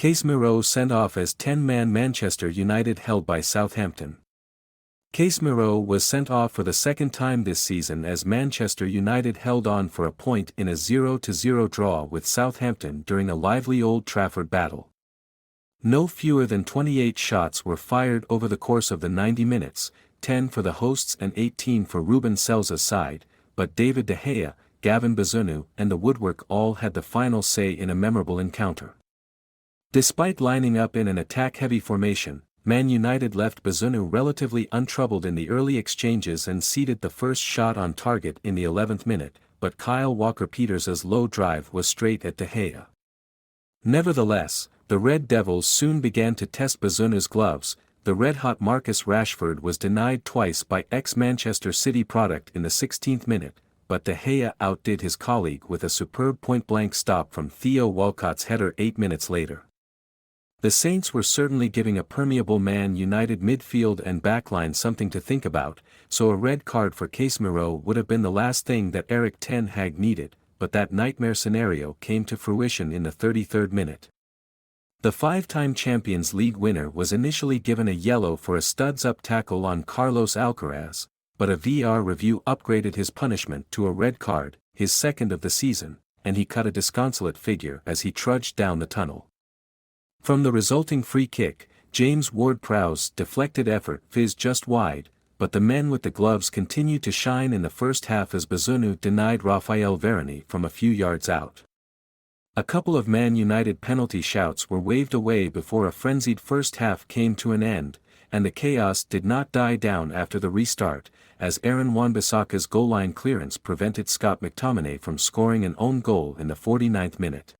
Casemiro sent off as 10-man Manchester United held by Southampton. Casemiro was sent off for the second time this season as Manchester United held on for a point in a 0-0 draw with Southampton during a lively Old Trafford battle. No fewer than 28 shots were fired over the course of the 90 minutes, 10 for the hosts and 18 for Ruben Selza's side, but David De Gea, Gavin Bazunu and the woodwork all had the final say in a memorable encounter. Despite lining up in an attack-heavy formation, Man United left Bazunu relatively untroubled in the early exchanges and seeded the first shot on target in the 11th minute, but Kyle Walker-Peters' low drive was straight at De Gea. Nevertheless, the Red Devils soon began to test Bazunu's gloves. The red-hot Marcus Rashford was denied twice by ex-Manchester City product in the 16th minute, but De Gea outdid his colleague with a superb point-blank stop from Theo Walcott's header 8 minutes later. The Saints were certainly giving a permeable Man United midfield and backline something to think about, so a red card for Casemiro would have been the last thing that Erik ten Hag needed, but that nightmare scenario came to fruition in the 33rd minute. The five-time Champions League winner was initially given a yellow for a studs-up tackle on Carlos Alcaraz, but a VAR review upgraded his punishment to a red card, his second of the season, and he cut a disconsolate figure as he trudged down the tunnel. From the resulting free kick, James Ward-Prowse deflected effort fizzed just wide, but the men with the gloves continued to shine in the first half as Bazunu denied Raphael Varane from a few yards out. A couple of Man United penalty shouts were waved away before a frenzied first half came to an end, and the chaos did not die down after the restart, as Aaron Wan-Bissaka's goal-line clearance prevented Scott McTominay from scoring an own goal in the 49th minute.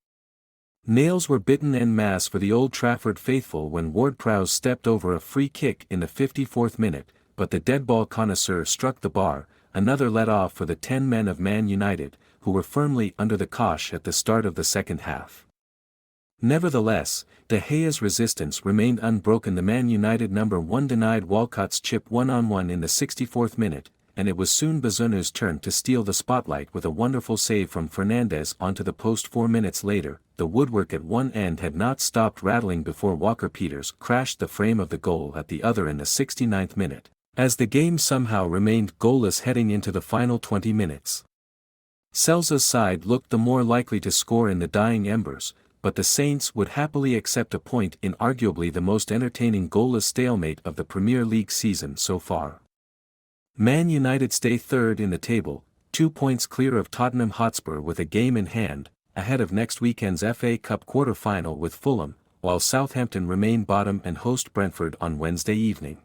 Nails were bitten en masse for the Old Trafford faithful when Ward-Prowse stepped over a free kick in the 54th minute, but the deadball connoisseur struck the bar, another let off for the 10 men of Man United, who were firmly under the cosh at the start of the second half. Nevertheless, De Gea's resistance remained unbroken. The Man United number 1 denied Walcott's chip one-on-one in the 64th minute, and it was soon Bazunu's turn to steal the spotlight with a wonderful save from Fernandes onto the post 4 minutes later. The woodwork at one end had not stopped rattling before Walker-Peters crashed the frame of the goal at the other in the 69th minute, as the game somehow remained goalless heading into the final 20 minutes. Selza's side looked the more likely to score in the dying embers, but the Saints would happily accept a point in arguably the most entertaining goalless stalemate of the Premier League season so far. Man United stay third in the table, 2 points clear of Tottenham Hotspur with a game in hand, ahead of next weekend's FA Cup quarter-final with Fulham, while Southampton remain bottom and host Brentford on Wednesday evening.